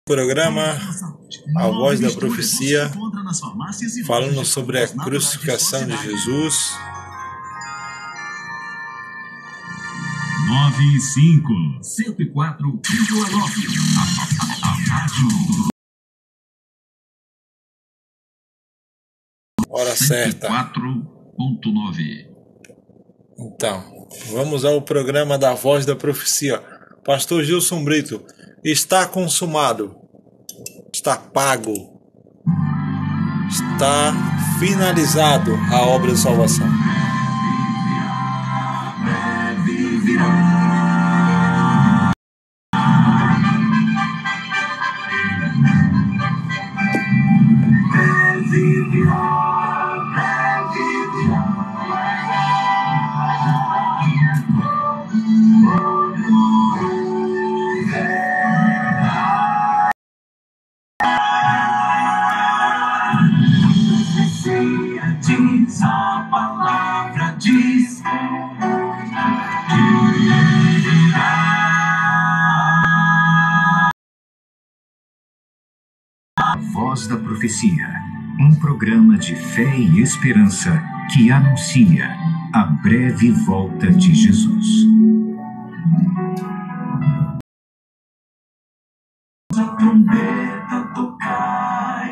Programa A Voz da Profecia, falando sobre a crucificação de Jesus. 95, 104,9. A rádio. Hora certa. 104,9. Então, vamos ao programa da Voz da Profecia. Pastor Gilson Brito, está consumado, está pago, está finalizado a obra de salvação. A palavra diz A Voz da Profecia, um programa de fé e esperança que anuncia a breve volta de Jesus. A trombeta tocai,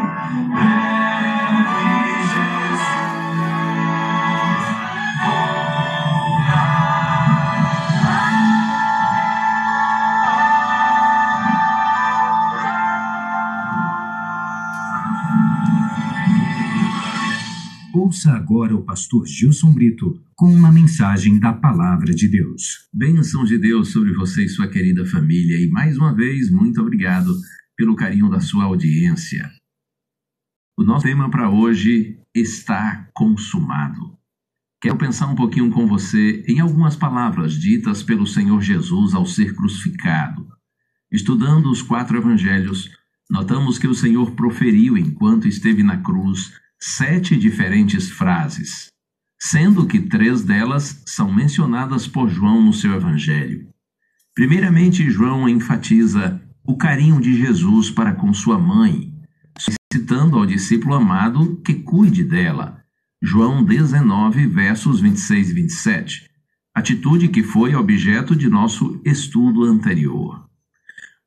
breve Jesus Ouça agora o pastor Gilson Brito com uma mensagem da Palavra de Deus. Bênção de Deus sobre você e sua querida família. E mais uma vez, muito obrigado pelo carinho da sua audiência. O nosso tema para hoje está consumado. Quero pensar um pouquinho com você em algumas palavras ditas pelo Senhor Jesus ao ser crucificado. Estudando os 4 evangelhos, notamos que o Senhor proferiu enquanto esteve na cruz 7 diferentes frases, sendo que 3 delas são mencionadas por João no seu evangelho. Primeiramente, João enfatiza o carinho de Jesus para com sua mãe, solicitando ao discípulo amado que cuide dela. João 19, versos 26 e 27, atitude que foi objeto de nosso estudo anterior.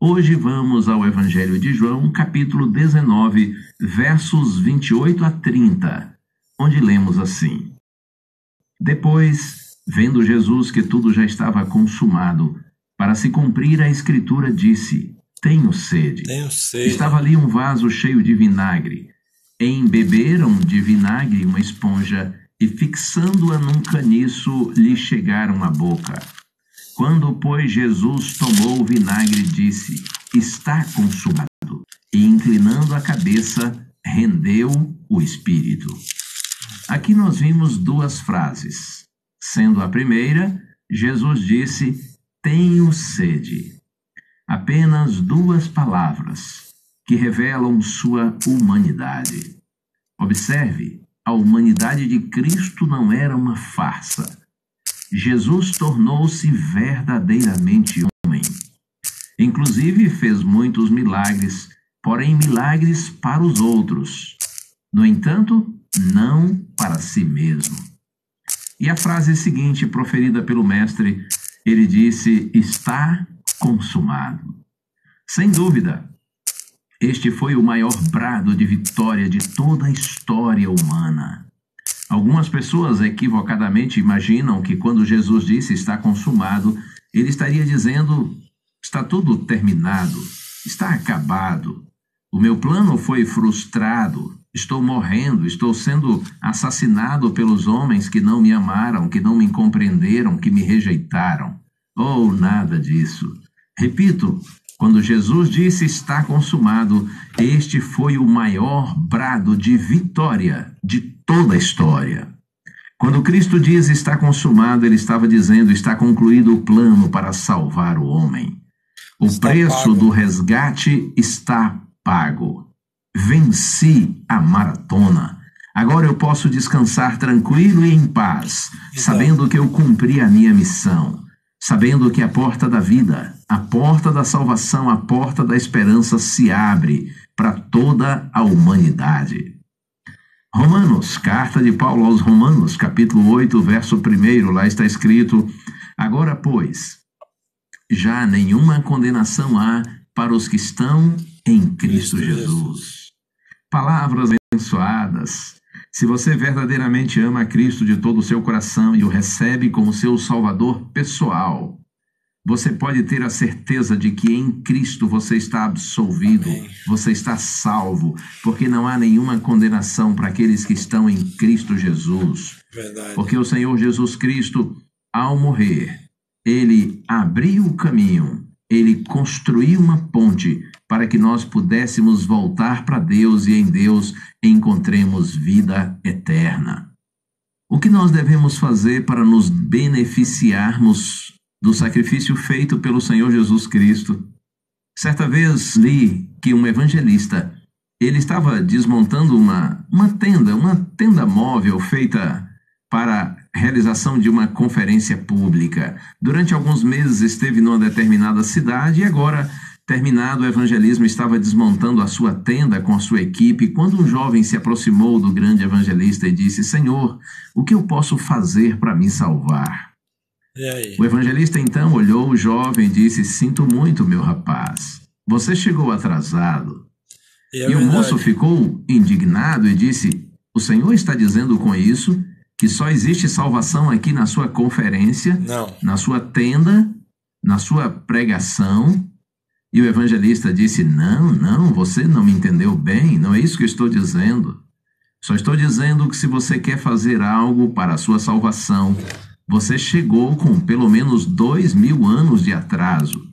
Hoje vamos ao Evangelho de João, capítulo 19, versos 28 a 30, onde lemos assim: Depois, vendo Jesus que tudo já estava consumado, para se cumprir a Escritura, disse: Tenho sede. Estava ali um vaso cheio de vinagre. Embeberam de vinagre uma esponja e, fixando-a num caniço, lhe chegaram à boca. Quando, pois, Jesus tomou o vinagre, disse: Está consumado. E, inclinando a cabeça, rendeu o espírito. Aqui nós vimos 2 frases. Sendo a primeira, Jesus disse: Tenho sede. Apenas 2 palavras que revelam sua humanidade. Observe, a humanidade de Cristo não era uma farsa. Jesus tornou-se verdadeiramente homem. Inclusive fez muitos milagres, porém milagres para os outros. No entanto, não para si mesmo. E a frase seguinte, proferida pelo Mestre, ele disse: Está consumado. Sem dúvida, este foi o maior brado de vitória de toda a história humana. Algumas pessoas equivocadamente imaginam que quando Jesus disse está consumado, ele estaria dizendo: está tudo terminado, está acabado. O meu plano foi frustrado, estou morrendo, estou sendo assassinado pelos homens que não me amaram, que não me compreenderam, que me rejeitaram. Oh, nada disso. Repito, quando Jesus disse está consumado, este foi o maior brado de vitória de toda a história. Quando Cristo diz está consumado, ele estava dizendo está concluído o plano para salvar o homem. O preço do resgate está pago. Venci a maratona. Agora eu posso descansar tranquilo e em paz, sabendo que eu cumpri a minha missão. sabendo que a porta da vida, a porta da salvação, a porta da esperança se abre para toda a humanidade. Romanos, carta de Paulo aos Romanos, capítulo 8, verso 1, lá está escrito: agora, pois, já nenhuma condenação há para os que estão em Cristo Jesus. Palavras abençoadas. Se você verdadeiramente ama a Cristo de todo o seu coração e o recebe como seu Salvador pessoal, você pode ter a certeza de que em Cristo você está absolvido, você está salvo, porque não há nenhuma condenação para aqueles que estão em Cristo Jesus. Verdade. Porque o Senhor Jesus Cristo, ao morrer, ele abriu o caminho, ele construiu uma ponte para que nós pudéssemos voltar para Deus e em Deus encontremos vida eterna. O que nós devemos fazer para nos beneficiarmos do sacrifício feito pelo Senhor Jesus Cristo? Certa vez li que um evangelista, ele estava desmontando uma tenda móvel feita para a realização de uma conferência pública. Durante alguns meses esteve numa determinada cidade e agora, terminado o evangelismo, estava desmontando a sua tenda com a sua equipe, quando um jovem se aproximou do grande evangelista e disse: Senhor, o que eu posso fazer para me salvar? E aí? O evangelista então olhou o jovem e disse: sinto muito, meu rapaz, você chegou atrasado. E o moço ficou indignado e disse: o Senhor está dizendo com isso que só existe salvação aqui na sua conferência, Não. na sua tenda, na sua pregação? E o evangelista disse: não, você não me entendeu bem, não é isso que eu estou dizendo. Só estou dizendo que se você quer fazer algo para a sua salvação, você chegou com pelo menos 2000 anos de atraso,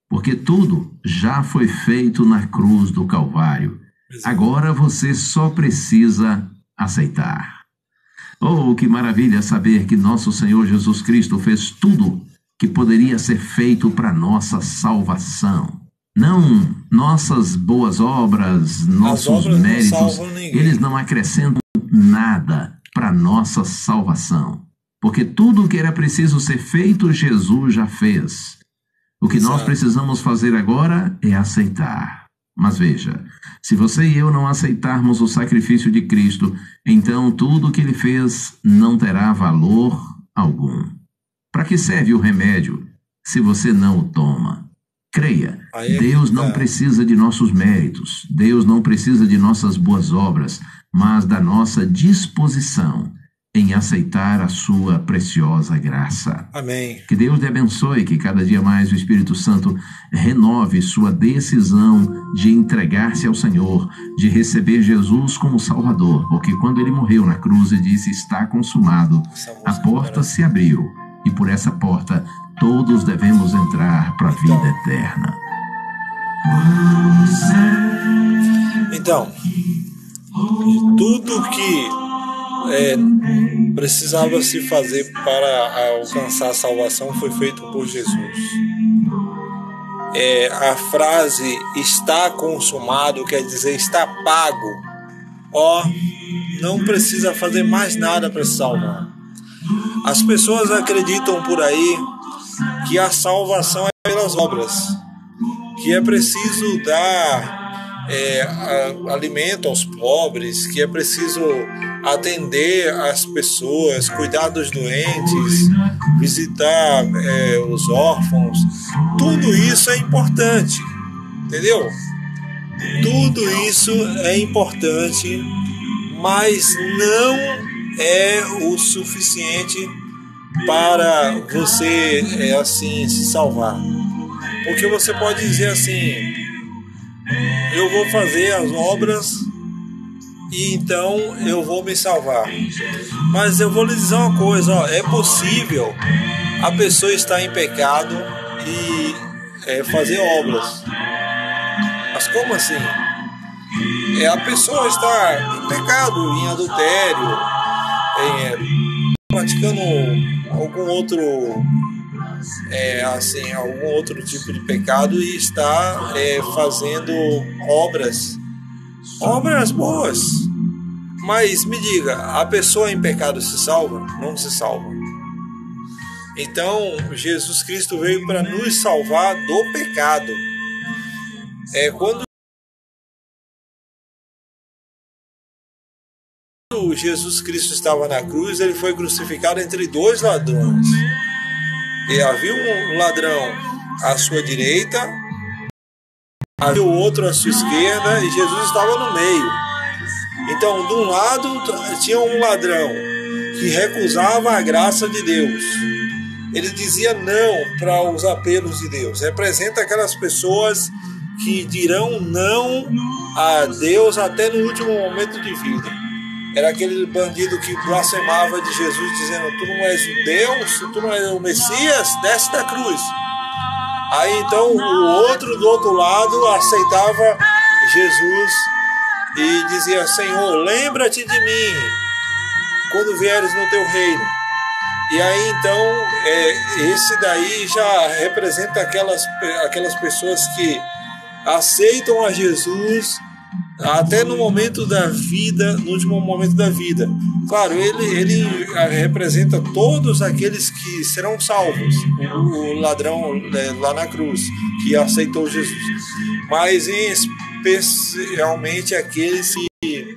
porque tudo já foi feito na cruz do Calvário. Agora você só precisa aceitar. Oh, que maravilha saber que nosso Senhor Jesus Cristo fez tudo que poderia ser feito para nossa salvação. Não nossas boas obras, nossos méritos, eles não acrescentam nada para nossa salvação. Porque tudo o que era preciso ser feito, Jesus já fez. O que nós precisamos fazer agora é aceitar. Mas veja, se você e eu não aceitarmos o sacrifício de Cristo, então tudo o que ele fez não terá valor algum. Para que serve o remédio se você não o toma? Creia, Deus não precisa de nossos méritos, Deus não precisa de nossas boas obras, mas da nossa disposição em aceitar a sua preciosa graça. Amém. Que Deus te abençoe, que cada dia mais o Espírito Santo renove sua decisão de entregar-se ao Senhor, de receber Jesus como Salvador, porque quando ele morreu na cruz e disse: está consumado, a porta se abriu e por essa porta todos devemos entrar para a vida eterna. Então, tudo que precisava se fazer para alcançar a salvação foi feito por Jesus. A frase está consumado quer dizer está pago. Não precisa fazer mais nada para se salvar. As pessoas acreditam por aí que a salvação é pelas obras, que é preciso dar alimento aos pobres, que é preciso atender as pessoas, cuidar dos doentes, visitar os órfãos. Tudo isso é importante, entendeu? Tudo isso é importante, mas não é o suficiente para você assim se salvar. Porque você pode dizer assim: eu vou fazer as obras e então eu vou me salvar. Mas eu vou lhe dizer uma coisa, é possível a pessoa estar em pecado e fazer obras. Mas como assim? A pessoa está em pecado, em adultério, praticando algum outro tipo de pecado e está fazendo obras boas. Mas me diga, a pessoa em pecado se salva? Não se salva. Então, Jesus Cristo veio para nos salvar do pecado. Quando Jesus Cristo estava na cruz, ele foi crucificado entre dois ladrões. E havia um ladrão à sua direita, havia o outro à sua esquerda, e Jesus estava no meio. Então, de um lado tinha um ladrão que recusava a graça de Deus. Ele dizia não para os apelos de Deus. Representa aquelas pessoas que dirão não a Deus até no último momento de vida. Era aquele bandido que blasfemava de Jesus, dizendo: tu não és o Deus, tu não és o Messias, desce da cruz. Aí então o outro do outro lado aceitava Jesus e dizia: Senhor, lembra-te de mim quando vieres no teu reino. E aí então esse daí já representa aquelas pessoas que aceitam a Jesus até no momento da vida, no último momento da vida. Claro, ele representa todos aqueles que serão salvos, o ladrão lá na cruz, que aceitou Jesus, mas especialmente aqueles que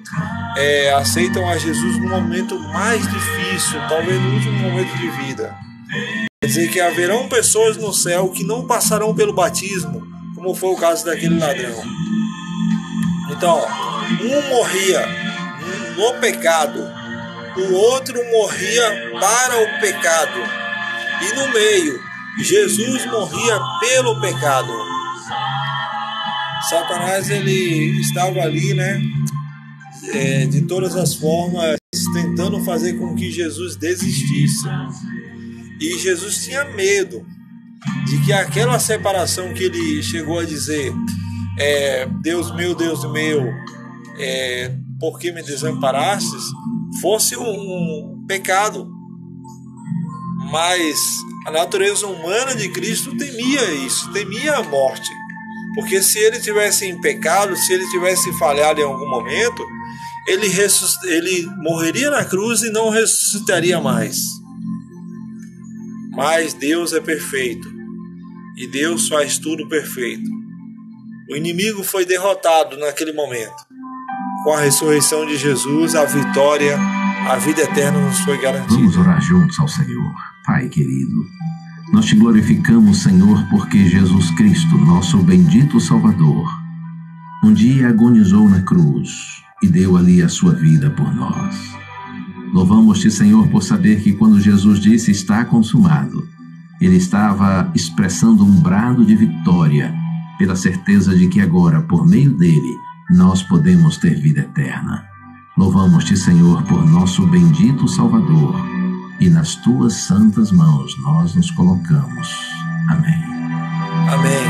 aceitam a Jesus no momento mais difícil, talvez no último momento de vida. Quer dizer que haverão pessoas no céu que não passarão pelo batismo, como foi o caso daquele ladrão. Então, um morria no pecado, o outro morria para o pecado, e no meio, Jesus morria pelo pecado. Satanás, ele estava ali, de todas as formas, tentando fazer com que Jesus desistisse. E Jesus tinha medo de que aquela separação que ele chegou a dizer: Deus meu, por que me desamparastes, fosse um pecado. Mas a natureza humana de Cristo temia isso, temia a morte. Porque se ele tivesse em pecado, se ele tivesse falhado em algum momento, ele morreria na cruz e não ressuscitaria mais. Mas Deus é perfeito, e Deus faz tudo perfeito. O inimigo foi derrotado naquele momento. Com a ressurreição de Jesus, a vitória, a vida eterna nos foi garantida. Vamos orar juntos ao Senhor. Pai querido, nós te glorificamos, Senhor, porque Jesus Cristo, nosso bendito Salvador, um dia agonizou na cruz e deu ali a sua vida por nós. Louvamos-te, Senhor, por saber que quando Jesus disse está consumado, ele estava expressando um brado de vitória, pela certeza de que agora, por meio dele, nós podemos ter vida eterna. Louvamos-te, Senhor, por nosso bendito Salvador, e nas tuas santas mãos nós nos colocamos. Amém. Amém.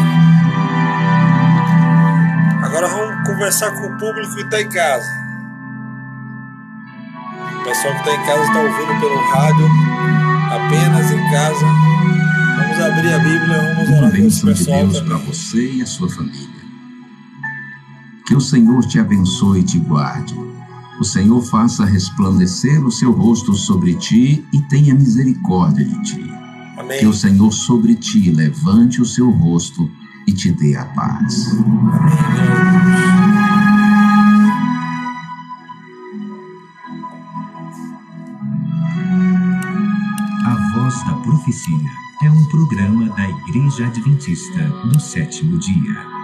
Agora vamos conversar com o público que está em casa. O pessoal que está em casa está ouvindo pelo rádio, apenas em casa. Vamos abrir a Bíblia, vamos orar com esse pessoal. Uma bênção de Deus para você e a sua família. Que o Senhor te abençoe e te guarde. O Senhor faça resplandecer o seu rosto sobre ti e tenha misericórdia de ti. Amém. Que o Senhor sobre ti levante o seu rosto e te dê a paz. A Voz da Profecia é um programa da Igreja Adventista do Sétimo Dia.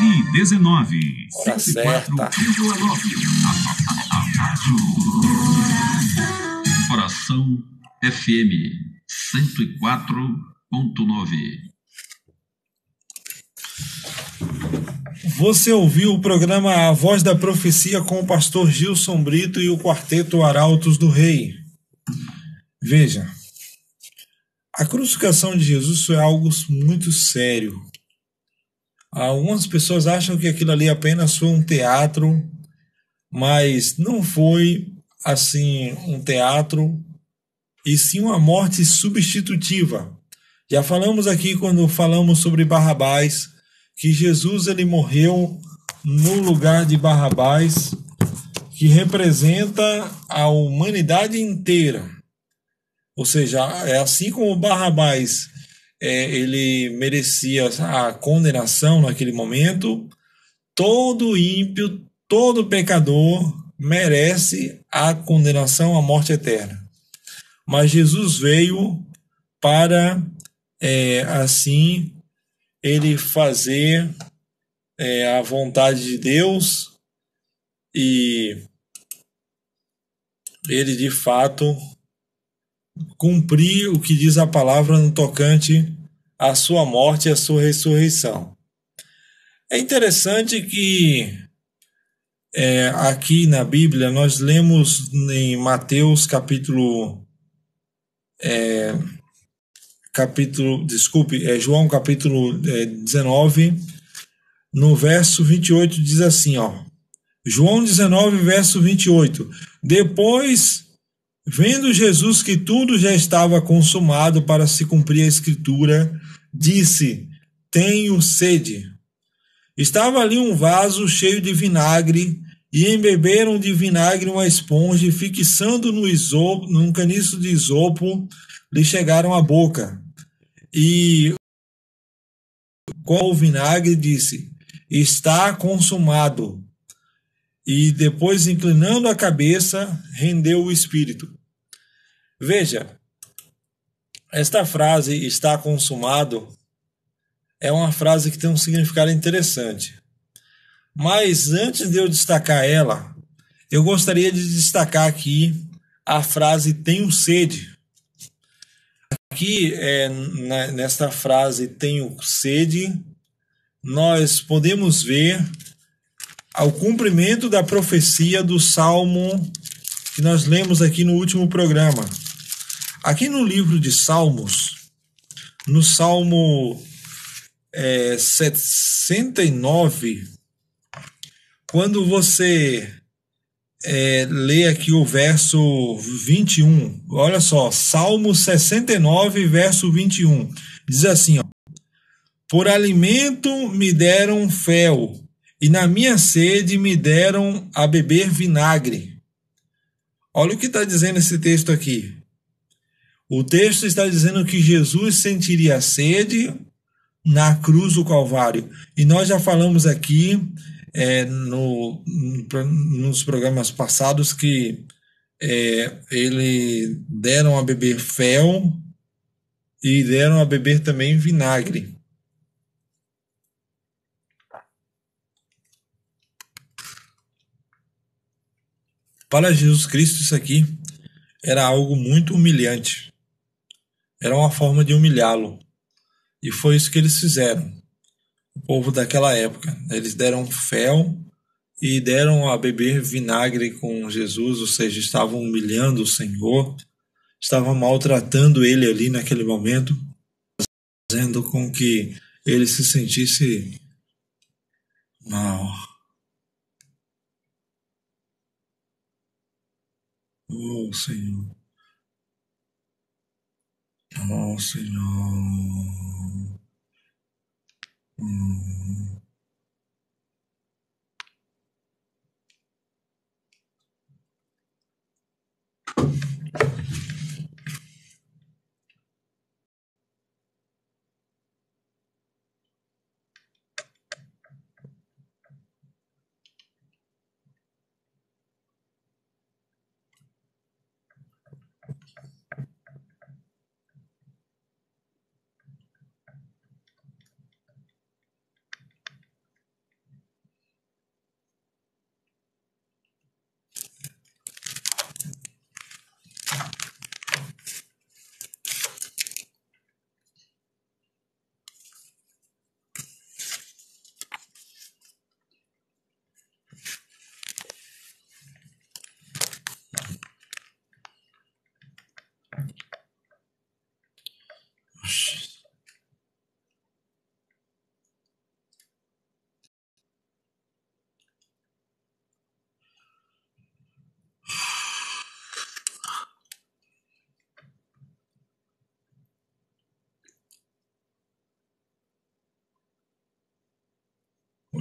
e 19. Hora certa. 104,9. A rádio. Coração FM 104,9. Você ouviu o programa A Voz da Profecia com o pastor Gilson Brito e o quarteto Arautos do Rei. Veja, a crucificação de Jesus foi algo muito sério. Algumas pessoas acham que aquilo ali apenas foi um teatro, mas não foi assim um teatro, e sim uma morte substitutiva. Já falamos aqui quando falamos sobre Barrabás, que Jesus ele morreu no lugar de Barrabás, que representa a humanidade inteira. Ou seja, é assim como Barrabás ele merecia a condenação naquele momento, todo ímpio, todo pecador merece a condenação à morte eterna. Mas Jesus veio para, assim, ele fazer a vontade de Deus, e ele de fato cumprir o que diz a palavra no tocante à sua morte e à sua ressurreição. É interessante que aqui na Bíblia nós lemos em Mateus João capítulo 19, no verso 28 diz assim, ó, João 19, verso 28, depois, vendo Jesus que tudo já estava consumado para se cumprir a escritura, disse, tenho sede. Estava ali um vaso cheio de vinagre, e embeberam de vinagre uma esponja, e fixando num caniço de isopo, lhe chegaram à boca. E com o vinagre disse, está consumado. E depois, inclinando a cabeça, rendeu o espírito. Veja, esta frase, está consumado, é uma frase que tem um significado interessante. Mas antes de eu destacar ela, eu gostaria de destacar aqui a frase tenho sede. Aqui, nesta frase tenho sede, nós podemos ver ao cumprimento da profecia do Salmo que nós lemos aqui no último programa. Aqui no livro de Salmos, no Salmo 69, quando você lê aqui o verso 21, olha só, Salmo 69, verso 21, diz assim, ó, por alimento me deram fel, e na minha sede me deram a beber vinagre. Olha o que está dizendo esse texto aqui. O texto está dizendo que Jesus sentiria sede na cruz do Calvário. E nós já falamos aqui nos programas passados que ele deram a beber fel e deram a beber também vinagre. Para Jesus Cristo isso aqui era algo muito humilhante. Era uma forma de humilhá-lo. E foi isso que eles fizeram. O povo daquela época. Eles deram fel e deram a beber vinagre com Jesus, ou seja, estavam humilhando o Senhor, estavam maltratando ele ali naquele momento, fazendo com que ele se sentisse mal. Oh, Senhor. Oh, Senhor.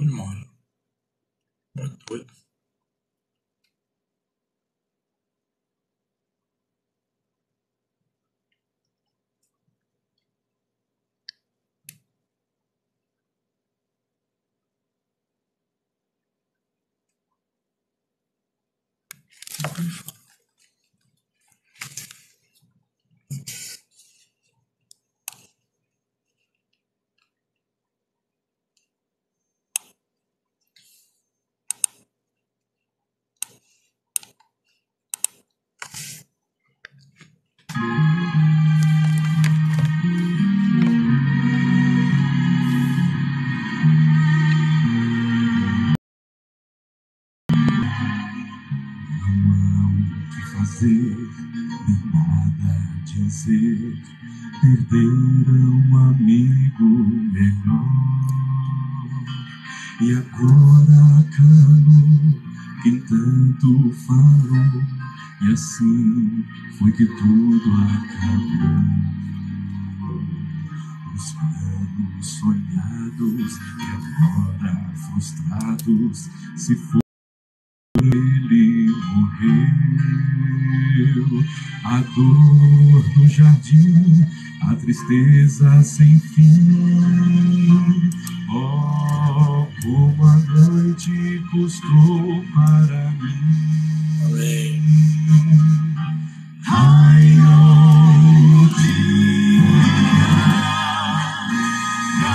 memória. Muito doido. Nem nada dizer, perderam um amigo melhor. E agora Cano, quem tanto falou, e assim foi que tudo acabou. Os planos sonhados e agora frustrados se foram. Ele morreu. A dor no jardim, a tristeza sem fim. Oh, como a noite custou para mim. Amém. Raiou o dia, a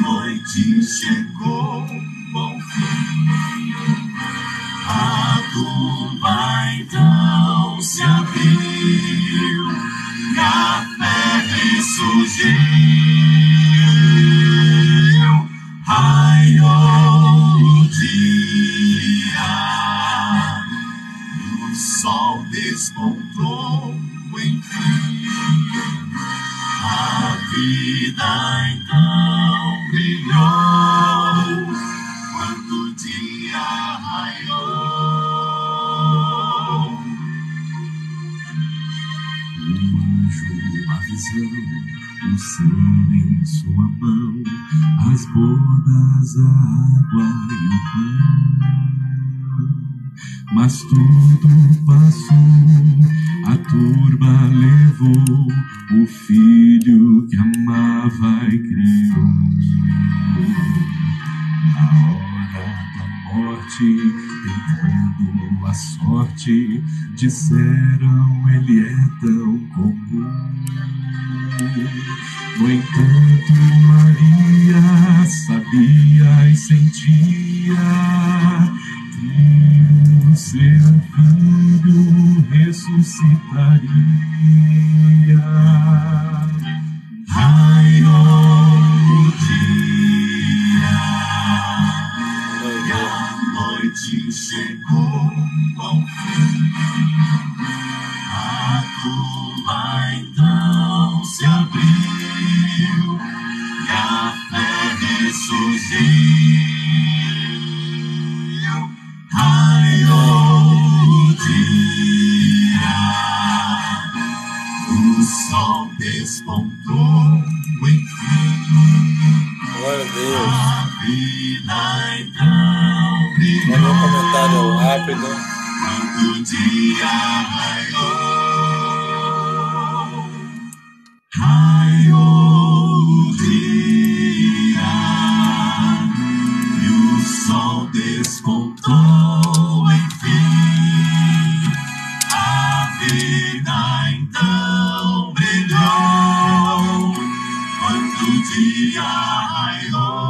noite chegou ao fim. A tumba então se abriu, e a fé ressurgiu. Raiou o dia, e o sol despontou, enfim. A vida então brilhou, quando o dia raiou. A visão, o ser em sua mão, as bodas, a água e o pão. Mas tudo passou, a turba levou o filho que amava e criou. Na hora da morte, tentando a sorte, disseram ele é tão comum. No entanto, Maria sabia e sentia que o seu filho ressuscitaria. Raiou o dia, e a noite chegou ao fim. A tumba então se abriu, e a fé ressurgiu. Raiou o dia, o sol despontou, enfim. Glória a Deus. A vida então brilhou. Mandou um comentário rápido. Quando o dia raiou, raiou o dia, e o sol despontou, enfim. A vida então brilhou, quando o dia raiou.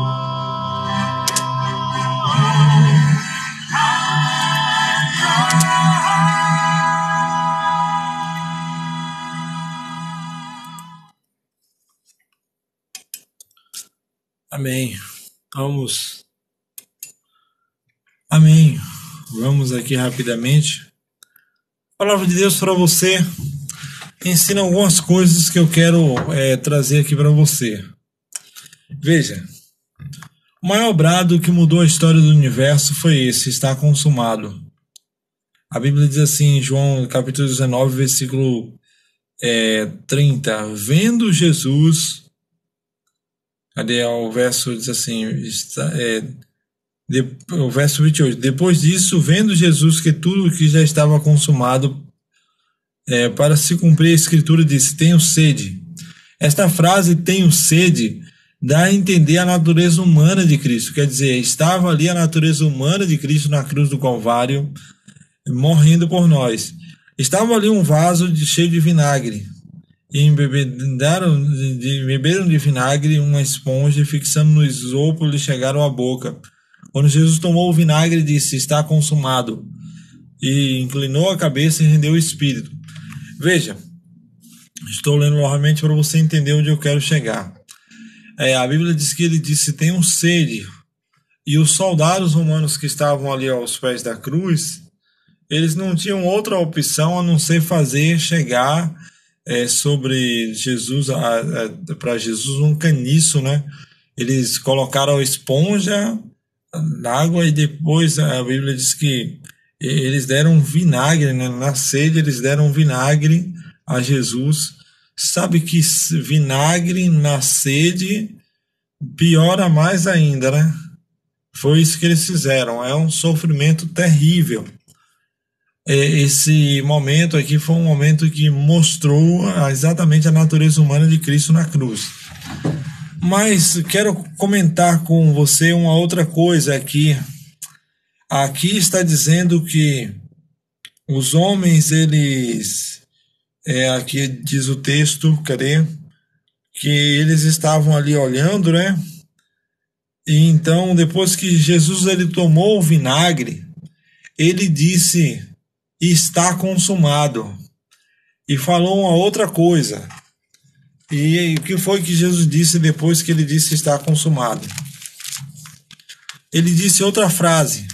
Amém. Vamos. Amém. Vamos aqui rapidamente. A palavra de Deus para você ensina algumas coisas que eu quero trazer aqui para você. Veja, o maior brado que mudou a história do universo foi esse: está consumado. A Bíblia diz assim em João capítulo 19, versículo 30, vendo Jesus, cadê o verso, diz assim, O verso 28. Depois disso, vendo Jesus que tudo que já estava consumado, para se cumprir a escritura, disse: tenho sede. Esta frase, tenho sede, dá a entender a natureza humana de Cristo. Quer dizer, estava ali a natureza humana de Cristo na cruz do Calvário, morrendo por nós. Estava ali um vaso cheio de vinagre. E beberam de vinagre uma esponja, e fixando no isopo, lhe chegaram à boca. Quando Jesus tomou o vinagre, disse: está consumado. E inclinou a cabeça e rendeu o espírito. Veja, estou lendo novamente para você entender onde eu quero chegar. A Bíblia diz que ele disse: tenham sede. E os soldados romanos que estavam ali aos pés da cruz, eles não tinham outra opção a não ser fazer chegar sobre Jesus, para Jesus, um caniço, né? Eles colocaram a esponja na água e depois a Bíblia diz que eles deram vinagre, né? Na sede eles deram vinagre a Jesus. Sabe que vinagre na sede piora mais ainda, né? Foi isso que eles fizeram. É um sofrimento terrível. Esse momento aqui foi um momento que mostrou exatamente a natureza humana de Cristo na cruz. Mas quero comentar com você uma outra coisa aqui. Aqui está dizendo que os homens, eles... aqui diz o texto, cadê? Que eles estavam ali olhando, né? E então, depois que Jesus ele tomou o vinagre, ele disse: está consumado. E falou uma outra coisa. E o que foi que Jesus disse depois que ele disse: está consumado? Ele disse outra frase.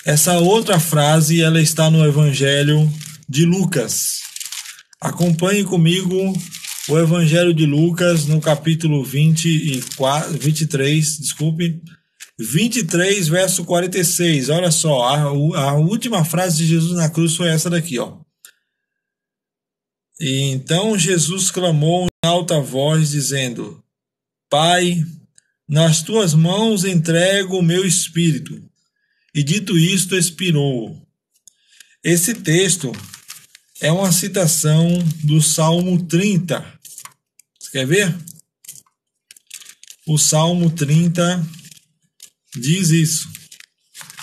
Essa outra frase, ela está no Evangelho de Lucas. Acompanhe comigo o Evangelho de Lucas no capítulo 23, verso 46. Olha só, a última frase de Jesus na cruz foi essa daqui, ó. E então Jesus clamou em alta voz, dizendo: Pai, nas tuas mãos entrego o meu espírito. E dito isto, expirou. Esse texto é uma citação do Salmo 30. Você quer ver? O Salmo 30 diz isso,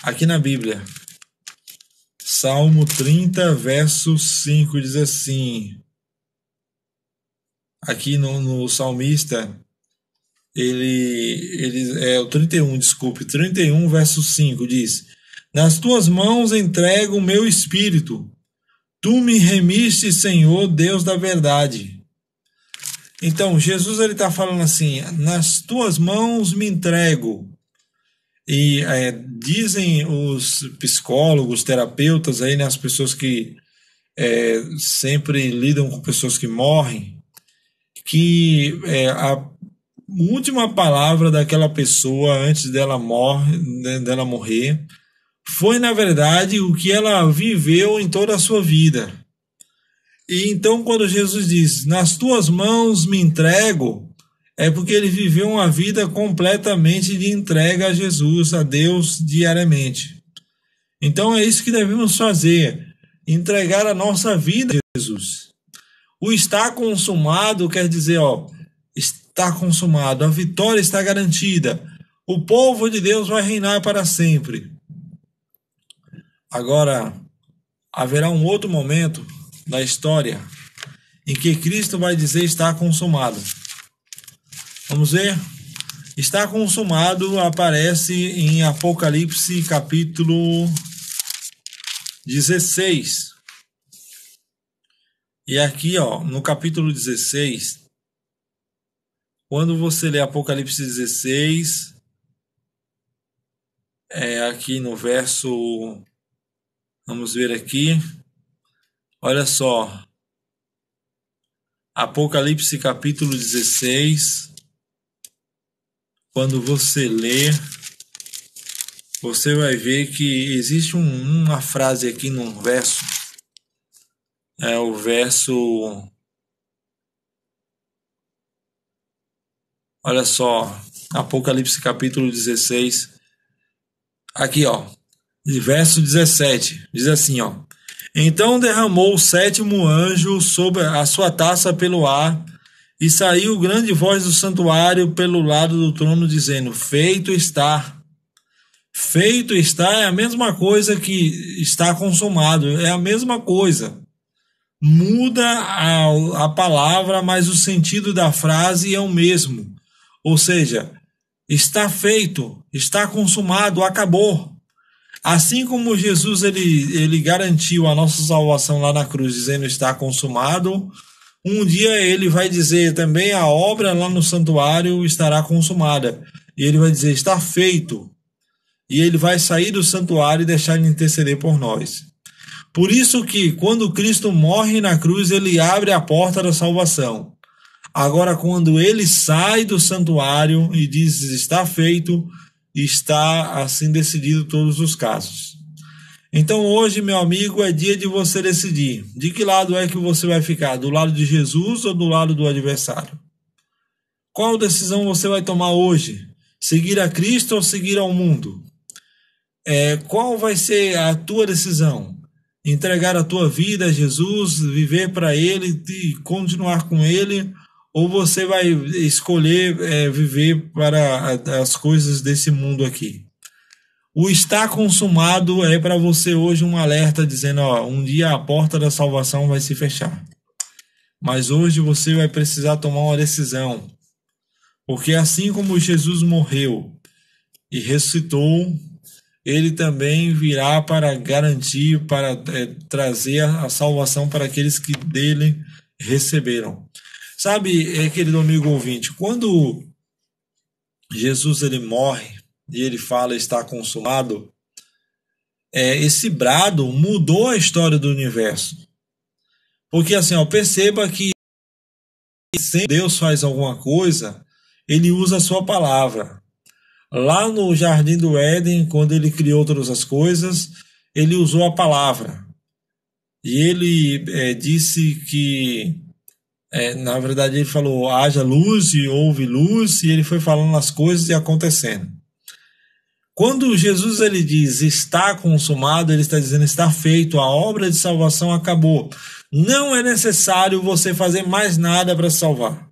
aqui na Bíblia. Salmo 30, verso 5, diz assim. Aqui no salmista, o 31, verso 5, diz: Nas tuas mãos entrego o meu espírito. Tu me remiste, Senhor, Deus da verdade. Então, Jesus está falando assim: nas tuas mãos me entrego. E dizem os psicólogos, terapeutas, aí, né, as pessoas que sempre lidam com pessoas que morrem, que a última palavra daquela pessoa antes dela morrer foi, na verdade, o que ela viveu em toda a sua vida. E então, quando Jesus diz: nas tuas mãos me entrego, é porque ele viveu uma vida completamente de entrega a Jesus, a Deus, diariamente. Então é isso que devemos fazer: entregar a nossa vida a Jesus. O estar consumado quer dizer, está consumado, a vitória está garantida, o povo de Deus vai reinar para sempre. Agora, haverá um outro momento da história em que Cristo vai dizer: está consumado. Vamos ver? Está consumado aparece em Apocalipse capítulo 16. E aqui, no capítulo 16, quando você lê Apocalipse 16, aqui no verso, vamos ver aqui, olha só, Apocalipse capítulo 16, quando você lê, você vai ver que existe uma frase aqui num verso, o verso, olha só, Apocalipse capítulo 16, Aqui, ó, verso 17, diz assim, ó: Então derramou o sétimo anjo sobre a sua taça pelo ar, e saiu grande voz do santuário pelo lado do trono, dizendo: Feito está. Feito está é a mesma coisa que está consumado, é a mesma coisa. Muda a palavra, mas o sentido da frase é o mesmo. Ou seja, está feito, está consumado, acabou. Assim como Jesus ele garantiu a nossa salvação lá na cruz, dizendo está consumado, um dia ele vai dizer também a obra lá no santuário estará consumada. E ele vai dizer está feito. E ele vai sair do santuário e deixar de interceder por nós. Por isso que quando Cristo morre na cruz, ele abre a porta da salvação. Agora, quando ele sai do santuário e diz está feito, está assim decidido todos os casos. Então hoje, meu amigo, é dia de você decidir. De que lado é que você vai ficar? Do lado de Jesus ou do lado do adversário? Qual decisão você vai tomar hoje? Seguir a Cristo ou seguir ao mundo? Qual vai ser a tua decisão? Entregar a tua vida a Jesus, viver para Ele e continuar com Ele? Ou você vai escolher viver para as coisas desse mundo aqui? O está consumado é para você hoje um alerta dizendo, ó, um dia a porta da salvação vai se fechar. Mas hoje você vai precisar tomar uma decisão. Porque assim como Jesus morreu e ressuscitou, ele também virá para garantir, para trazer a salvação para aqueles que dele receberam. Sabe, querido amigo ouvinte, quando Jesus ele morre e ele fala está consumado, esse brado mudou a história do universo. Porque assim, ó, perceba que se Deus faz alguma coisa, ele usa a sua palavra. Lá no Jardim do Éden, quando ele criou todas as coisas, ele usou a palavra. E ele disse que, na verdade, ele falou, haja luz e houve luz, e ele foi falando as coisas e acontecendo. Quando Jesus ele diz, está consumado, ele está dizendo, está feito, a obra de salvação acabou. Não é necessário você fazer mais nada para se salvar.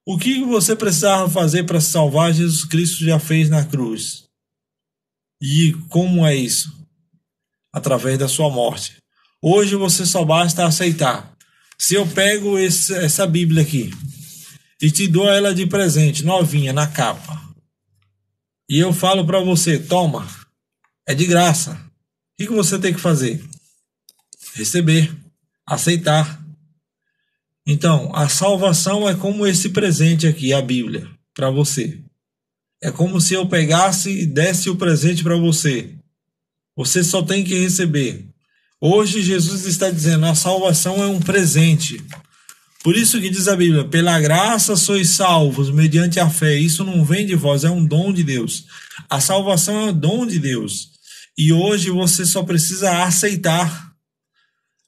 O que você precisava fazer para se salvar, Jesus Cristo já fez na cruz. E como é isso? Através da sua morte. Hoje você só basta aceitar. Se eu pego essa Bíblia aqui e te dou ela de presente, novinha, na capa, e eu falo para você, toma, é de graça. O que você tem que fazer? Receber, aceitar. Então, a salvação é como esse presente aqui, a Bíblia, para você. É como se eu pegasse e desse o presente para você. Você só tem que receber. Hoje Jesus está dizendo, a salvação é um presente. Por isso que diz a Bíblia, pela graça sois salvos, mediante a fé. Isso não vem de vós, é um dom de Deus. A salvação é um dom de Deus. E hoje você só precisa aceitar.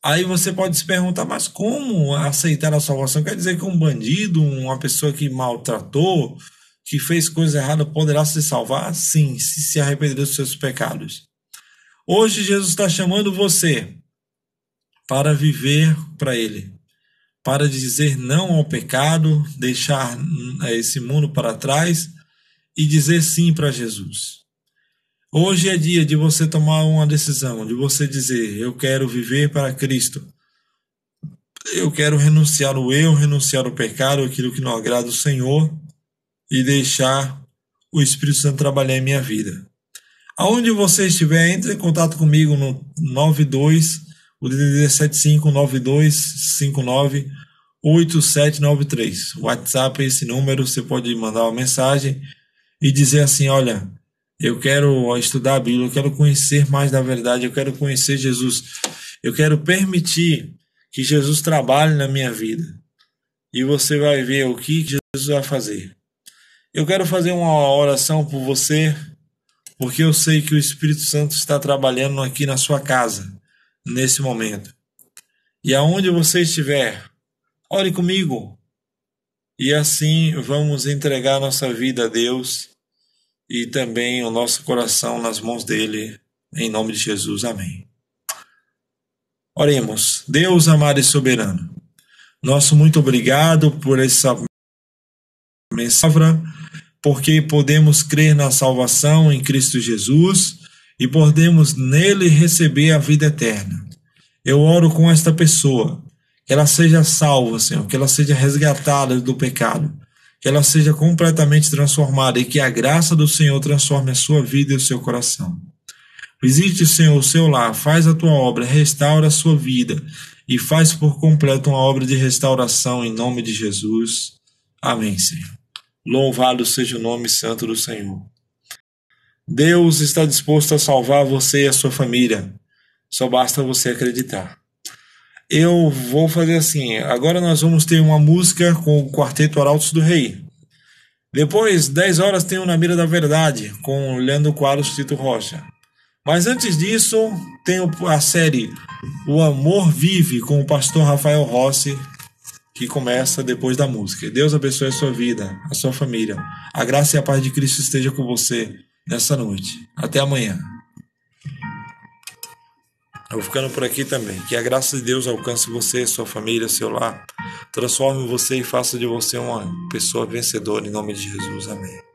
Aí você pode se perguntar, mas como aceitar a salvação? Quer dizer que um bandido, uma pessoa que maltratou, que fez coisa errada, poderá se salvar? Sim, se arrepender dos seus pecados. Hoje Jesus está chamando você para viver para Ele, para dizer não ao pecado, deixar esse mundo para trás e dizer sim para Jesus. Hoje é dia de você tomar uma decisão, de você dizer, eu quero viver para Cristo. Eu quero renunciar ao pecado, aquilo que não agrada o Senhor e deixar o Espírito Santo trabalhar em minha vida. Aonde você estiver, entre em contato comigo no 92, o DDD 75 9259 8793. O WhatsApp é esse número, você pode mandar uma mensagem e dizer assim, olha, eu quero estudar a Bíblia, eu quero conhecer mais da verdade, eu quero conhecer Jesus. Eu quero permitir que Jesus trabalhe na minha vida. E você vai ver o que Jesus vai fazer. Eu quero fazer uma oração por você, porque eu sei que o Espírito Santo está trabalhando aqui na sua casa, nesse momento. E aonde você estiver, ore comigo. E assim vamos entregar nossa vida a Deus e também o nosso coração nas mãos dele, em nome de Jesus. Amém. Oremos. Deus amado e soberano, nosso muito obrigado por essa mensagem, porque podemos crer na salvação em Cristo Jesus e podemos nele receber a vida eterna. Eu oro com esta pessoa, que ela seja salva, Senhor, que ela seja resgatada do pecado, que ela seja completamente transformada e que a graça do Senhor transforme a sua vida e o seu coração. Visite, Senhor, o seu lar, faz a tua obra, restaura a sua vida e faz por completo uma obra de restauração em nome de Jesus. Amém, Senhor. Louvado seja o nome santo do Senhor. Deus está disposto a salvar você e a sua família. Só basta você acreditar. Eu vou fazer assim, agora nós vamos ter uma música com o Quarteto Arautos do Rei. Depois, 10 horas, tem o Na Mira da Verdade, com Leandro Quadros, Tito Rocha. Mas antes disso, tem a série O Amor Vive, com o pastor Rafael Rossi, que começa depois da música. Deus abençoe a sua vida, a sua família. A graça e a paz de Cristo esteja com você nessa noite. Até amanhã. Eu vou ficando por aqui também. Que a graça de Deus alcance você, sua família, seu lar. Transforme você e faça de você uma pessoa vencedora em nome de Jesus. Amém.